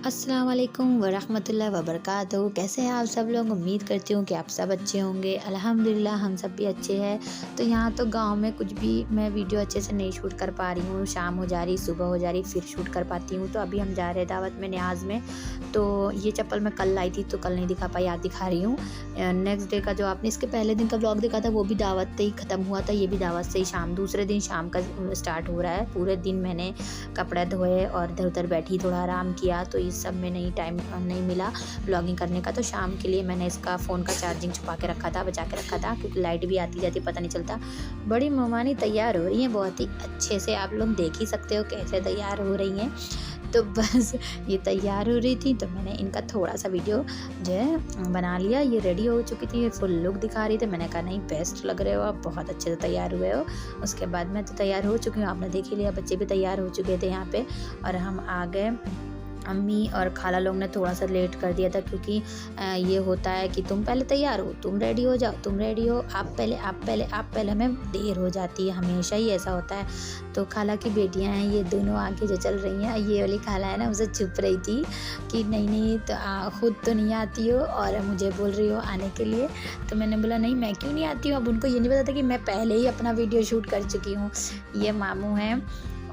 अस्सलाम वालेकुम वरहमतुल्लाहि वबरकातुहू। कैसे हैं आप सब लोग? उम्मीद करती हूँ कि आप सब अच्छे होंगे। अल्हम्दुलिल्लाह हम सब भी अच्छे हैं। तो यहाँ तो गांव में कुछ भी मैं वीडियो अच्छे से नहीं शूट कर पा रही हूँ। शाम हो जा रही, सुबह हो जा रही, फिर शूट कर पाती हूँ। तो अभी हम जा रहे हैं दावत में, न्याज़ में। तो ये चप्पल मैं कल लाई थी, तो कल नहीं दिखा पाई, आज दिखा रही हूँ। नेक्स्ट डे का जो आपने इसके पहले दिन का व्लॉग देखा था, वो भी दावत से ही ख़त्म हुआ था। ये भी दावत से ही दूसरे दिन शाम का स्टार्ट हो रहा है। पूरे दिन मैंने कपड़े धोए और इधर उधर बैठी, थोड़ा आराम किया। तो इस सब में नहीं टाइम नहीं मिला ब्लॉगिंग करने का। तो शाम के लिए मैंने इसका फ़ोन का चार्जिंग छुपा के रखा था, बचा के रखा था, क्योंकि लाइट भी आती जाती पता नहीं चलता। बड़ी ममानी तैयार हो रही हैं, बहुत ही अच्छे से। आप लोग देख ही सकते हो कैसे तैयार हो रही हैं। तो बस ये तैयार हो रही थी, तो मैंने इनका थोड़ा सा वीडियो जो है बना लिया। ये रेडी हो चुकी थी, फुल लुक दिखा रही थी। मैंने कहा नहीं, बेस्ट लग रहे हो आप, बहुत अच्छे से तैयार हुए हो। उसके बाद मैं तो तैयार हो चुकी हूँ, आपने देख ही लिया। बच्चे भी तैयार हो चुके थे यहाँ पे, और हम आ गए। अम्मी और खाला लोग ने थोड़ा सा लेट कर दिया था, क्योंकि ये होता है कि तुम पहले तैयार हो, तुम रेडी हो जाओ, तुम रेडी हो, आप पहले, आप पहले, आप पहले, हमें देर हो जाती है, हमेशा ही ऐसा होता है। तो खाला की बेटियां हैं ये दोनों आके जो चल रही हैं। ये वाली खाला है ना, उसे चुप रही थी कि नहीं नहीं, तो खुद तो नहीं आती हो और मुझे बोल रही हो आने के लिए। तो मैंने बोला नहीं, मैं क्यों नहीं आती हूँ। अब उनको ये नहीं पता था कि मैं पहले ही अपना वीडियो शूट कर चुकी हूँ। ये मामू हैं,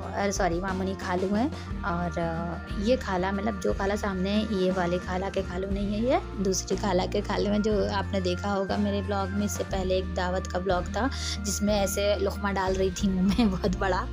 और सॉरी मामू नहीं, खालू हैं। और ये खाला, मतलब जो खाला सामने है, ये वाले खाला के खालू नहीं है, ये दूसरी खाला के खालू हैं, जो आपने देखा होगा मेरे ब्लॉग में। इससे पहले एक दावत का ब्लॉग था जिसमें ऐसे लुक़मा डाल रही थी मुँह में बहुत बड़ा,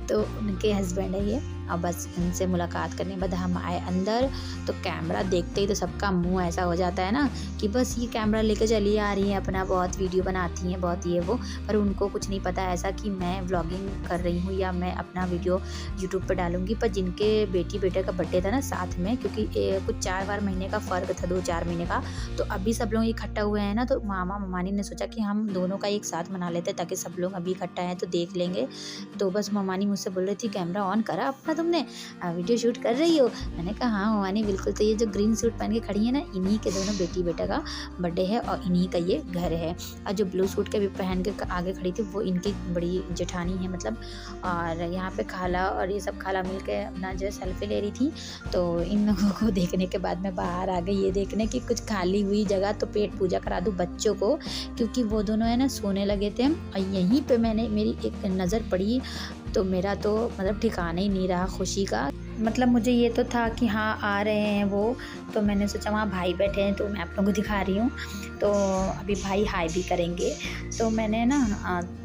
तो उनके हस्बैंड है ये। और बस इनसे मुलाकात करने के बाद हम आए अंदर। तो कैमरा देखते ही तो सबका मुंह ऐसा हो जाता है ना कि बस ये कैमरा लेकर चली आ रही हैं अपना, बहुत वीडियो बनाती हैं, बहुत ये वो। पर उनको कुछ नहीं पता ऐसा कि मैं व्लॉगिंग कर रही हूँ या मैं अपना वीडियो यूट्यूब पर डालूंगी। पर जिनके बेटी बेटे का बर्थडे था ना साथ में, क्योंकि कुछ 4 महीने का फ़र्क था, 2-4 महीने का। तो अभी सब लोग इकट्ठा हुए हैं ना, तो मामा ममानी ने सोचा कि हम दोनों का एक साथ मना लेते, ताकि सब लोग अभी इकट्ठा हैं तो देख लेंगे। तो बस ममानी मुझसे बोल रही थी, कैमरा ऑन करा अपना, तुमने वीडियो शूट कर रही हो? मैंने कहा हाँ ममानी बिल्कुल। तो ये जो ग्रीन सूट पहन के खड़ी है ना, इन्हीं के दोनों बेटी बेटा का बर्थडे है और इन्हीं का ये घर है। और जो ब्लू सूट के भी पहन के आगे खड़ी थी, वो इनकी बड़ी जेठानी है मतलब। और यहाँ पे खाला और ये सब खाला मिल के अपना जो है सेल्फी ले रही थी। तो इन लोगों को देखने के बाद मैं बाहर आ गई, ये देखने की कुछ खाली हुई जगह तो पेट पूजा करा दूँ बच्चों को, क्योंकि वो दोनों है ना सोने लगे थे। और यहीं पे मेरी एक नज़र पड़ी, तो मेरा तो मतलब ठिकाना ही नहीं रहा खुशी का। मतलब मुझे ये तो था कि हाँ आ रहे हैं वो, तो मैंने सोचा वहाँ भाई बैठे हैं तो मैं आप लोगों को दिखा रही हूँ। तो अभी भाई हाय भी करेंगे। तो मैंने ना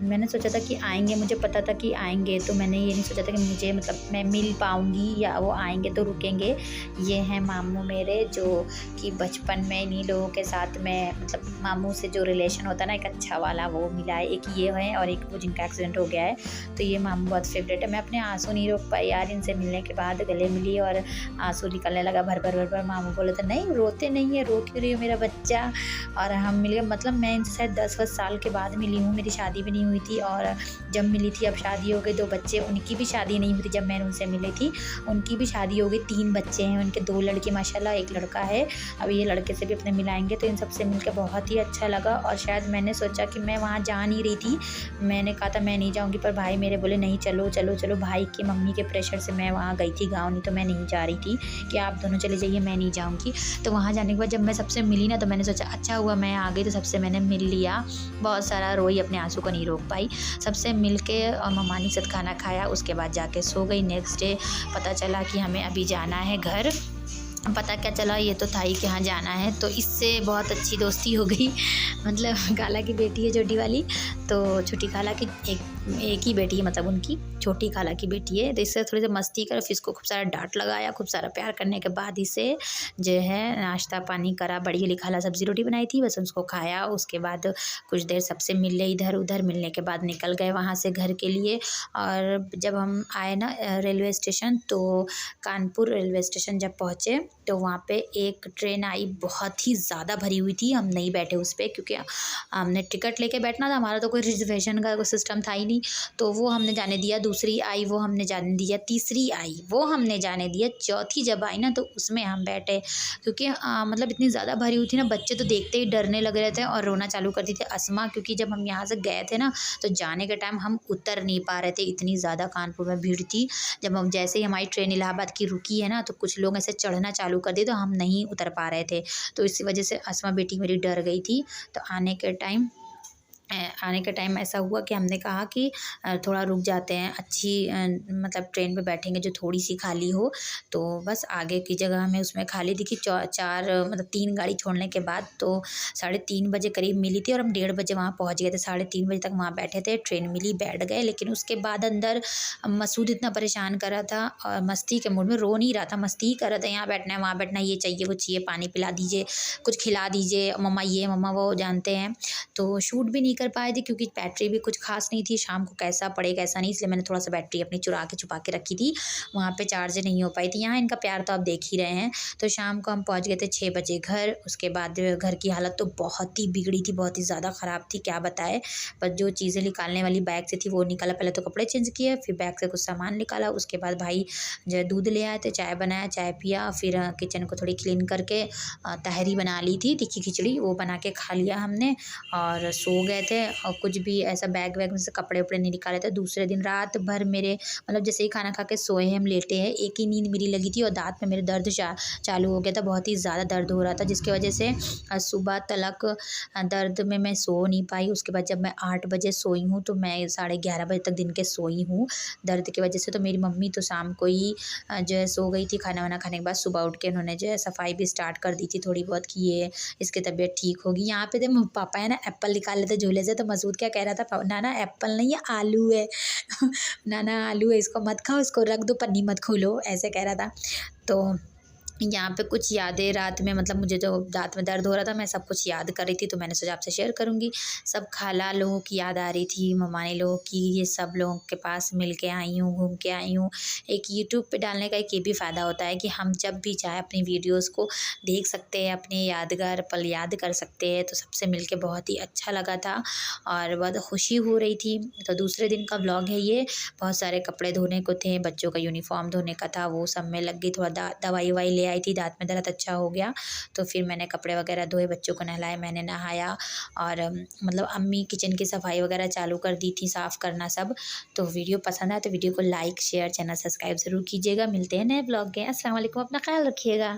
मैंने सोचा था कि आएंगे, मुझे पता था कि आएंगे। तो मैंने ये नहीं सोचा था कि मुझे मतलब मैं मिल पाऊँगी या वो आएंगे तो रुकेंगे। ये हैं मामू मेरे, जो कि बचपन में इन्हीं लोगों के साथ में, मतलब मामू से जो रिलेशन होता है ना एक अच्छा वाला, वो मिला है। एक ये है और एक वो जिनका एक्सीडेंट हो गया है। तो ये मामू बहुत फेवरेट है। मैं अपने आंसू नहीं रोक पाई यार, इनसे मिलने के बाद गले मिली और आंसू निकलने लगा भर भर भर भर। मामू बोले थे नहीं रोते नहीं है, रो क्यों रही हो मेरा बच्चा। और हम मिल गए, मतलब मैं इनसे शायद 10 साल के बाद मिली हूँ, मेरी शादी भी नहीं हुई थी। और जब मिली थी, अब शादी हो गई, 2 बच्चे, उनकी भी शादी नहीं हुई थी जब मैंने उनसे मिली थी, उनकी भी शादी हो गई, 3 बच्चे हैं उनके, 2 लड़के माशाल्लाह, 1 लड़का है। अब ये लड़के से भी अपने मिलाएंगे। तो इन सबसे मिलकर बहुत ही अच्छा लगा। और शायद मैंने सोचा कि मैं वहाँ जा नहीं रही थी, मैंने कहा था मैं नहीं जाऊँगी, पर भाई मेरे बोले नहीं चलो चलो चलो। भाई की मम्मी के प्रेशर से मैं वहाँ गई थी गाँव, नहीं तो मैं नहीं जा रही थी कि आप दोनों चले जाइए, मैं नहीं जाऊँगी। तो वहाँ जाने के बाद जब मैं सबसे मिली ना, तो मैंने सोचा अच्छा हुआ मैं आ गई, तो सबसे मैंने मिल लिया। बहुत सारा रोई, अपने आंसू को नहीं रोक पाई। सबसे मिल के और ममानी के साथ खाना खाया, उसके बाद जाके सो गई। नेक्स्ट डे पता चला कि हमें अभी जाना है घर। पता क्या चला, ये तो था ही कि हाँ जाना है। तो इससे बहुत अच्छी दोस्ती हो गई। मतलब खाला की बेटी है छोटी वाली, तो छोटी खाला की एक ही बेटी है, मतलब उनकी छोटी खाला की बेटी है। तो इससे थोड़ी सी मस्ती कर, फिर इसको खूब सारा डांट लगाया, खूब सारा प्यार करने के बाद इसे जो है नाश्ता पानी करा। बड़ी वाली खाला सब्ज़ी रोटी बनाई थी, बस उसको खाया। उसके बाद कुछ देर सबसे मिले, इधर उधर मिलने के बाद निकल गए वहाँ से घर के लिए। और जब हम आए ना रेलवे स्टेशन, तो कानपुर रेलवे स्टेशन जब पहुँचे, तो वहाँ पे एक ट्रेन आई, बहुत ही ज़्यादा भरी हुई थी। हम नहीं बैठे उस पर, क्योंकि हमने टिकट लेके बैठना था, हमारा तो कोई रिजर्वेशन का कोई सिस्टम था ही नहीं। हुई, तो वो हमने जाने दिया। दूसरी आई वो हमने जाने दिया। तीसरी आई वो हमने जाने दिया। चौथी जब आई ना तो उसमें हम बैठे, क्योंकि मतलब इतनी ज़्यादा भरी हुई थी ना, बच्चे तो देखते ही डरने लग रहे थे और रोना चालू कर दी थी। अस्मा क्योंकि जब हम यहाँ से गए थे ना तो जाने के टाइम हम उतर नहीं पा रहे थे, इतनी ज़्यादा कानपुर में भीड़ थी। जब हम जैसे ही हमारी ट्रेन इलाहाबाद की रुकी है ना तो कुछ लोग ऐसे चढ़ना चालू कर दिए, तो हम नहीं उतर पा रहे थे। तो इसी वजह से अस्मा बेटी मेरी डर गई थी। तो आने के टाइम ऐसा हुआ कि हमने कहा कि थोड़ा रुक जाते हैं, अच्छी मतलब ट्रेन पे बैठेंगे जो थोड़ी सी खाली हो। तो बस आगे की जगह हमें उसमें खाली दिखी। चार मतलब 3 गाड़ी छोड़ने के बाद तो 3:30 बजे करीब मिली थी और हम 1:30 बजे वहाँ पहुँच गए थे। 3:30 बजे तक वहाँ बैठे थे, ट्रेन मिली, बैठ गए। लेकिन उसके बाद अंदर मसूद इतना परेशान कर रहा था और मस्ती के मूड में, रो नहीं रहा था, मस्ती ही कर रहा था, यहाँ बैठना है वहाँ बैठना है, ये चाहिए वो चाहिए, पानी पिला दीजिए, कुछ खिला दीजिए, मम्मा ये मम्मा वो, जानते हैं। तो शूट भी नहीं कर पाए थे क्योंकि बैटरी भी कुछ खास नहीं थी, शाम को कैसा पड़े कैसा नहीं, इसलिए मैंने थोड़ा सा बैटरी अपनी चुरा के छुपा के रखी थी, वहाँ पे चार्ज नहीं हो पाई थी। यहाँ इनका प्यार तो आप देख ही रहे हैं। तो शाम को हम पहुँच गए थे 6 बजे घर। उसके बाद घर की हालत तो बहुत ही बिगड़ी थी, बहुत ही ज़्यादा ख़राब थी, क्या बताए। पर जो चीज़ें निकालने वाली बैग से थी वो निकाला, पहले तो कपड़े चेंज किए, फिर बैग से कुछ सामान निकाला। उसके बाद भाई जो है दूध ले आए थे, चाय बनाया, चाय पिया, फिर किचन को थोड़ी क्लीन करके तहरी बना ली थी, तीखी खिचड़ी वो बना के खा लिया हमने और सो गए थे। और कुछ भी ऐसा बैग वैग में से कपड़े वपड़े नहीं निकाले थे। दूसरे दिन रात भर मेरे मतलब जैसे ही खाना खा के सोए हैं, हम लेटे हैं, एक ही नींद मेरी लगी थी और दाँत में मेरे दर्द चालू हो गया था, बहुत ही ज़्यादा दर्द हो रहा था, जिसकी वजह से सुबह तलक दर्द में मैं सो नहीं पाई। उसके बाद जब मैं 8 बजे सोई हूँ तो मैं 11:30 बजे तक दिन के सोई हूँ दर्द की वजह से। तो मेरी मम्मी तो शाम को ही जो है सो गई थी। खाना वाना खाने के बाद सुबह उठ के उन्होंने जो है सफाई भी स्टार्ट कर दी थी थोड़ी बहुत कि ये इसकी तबीयत ठीक होगी। यहाँ पे जब पापा है ना एप्पल निकाल लेते झोले से, तो मसूद क्या कह रहा था, नाना एप्पल नहीं है आलू है नाना आलू है, इसको मत खाओ, इसको रख दो, पन्नी मत खोलो, ऐसे कह रहा था। तो यहाँ पे कुछ यादें रात में, मतलब मुझे जो रात में दर्द हो रहा था मैं सब कुछ याद कर रही थी, तो मैंने सोचा आपसे शेयर करूँगी। सब खाला लोगों की याद आ रही थी, ममानी लोगों की, ये सब लोगों के पास मिल के आई हूँ, घूम के आई हूँ। एक यूट्यूब पे डालने का एक ये भी फ़ायदा होता है कि हम जब भी चाहे अपनी वीडियोज़ को देख सकते हैं, अपने यादगार पल याद कर सकते हैं। तो सबसे मिल के बहुत ही अच्छा लगा था और बहुत खुशी हो रही थी। तो दूसरे दिन का व्लॉग है ये। बहुत सारे कपड़े धोने को थे, बच्चों का यूनिफॉर्म धोने का था, वो सब में लग गई। थोड़ा दवाई ववाई ले आई थी, दाँत में दर्द अच्छा हो गया, तो फिर मैंने कपड़े वगैरह धोए, बच्चों को नहलाया, मैंने नहाया और मतलब अम्मी किचन की सफाई वगैरह चालू कर दी थी, साफ़ करना सब। तो वीडियो पसंद आए तो वीडियो को लाइक शेयर चैनल सब्सक्राइब ज़रूर कीजिएगा। मिलते हैं नए ब्लॉग के। अस्सलाम वालेकुम, अपना ख्याल रखिएगा।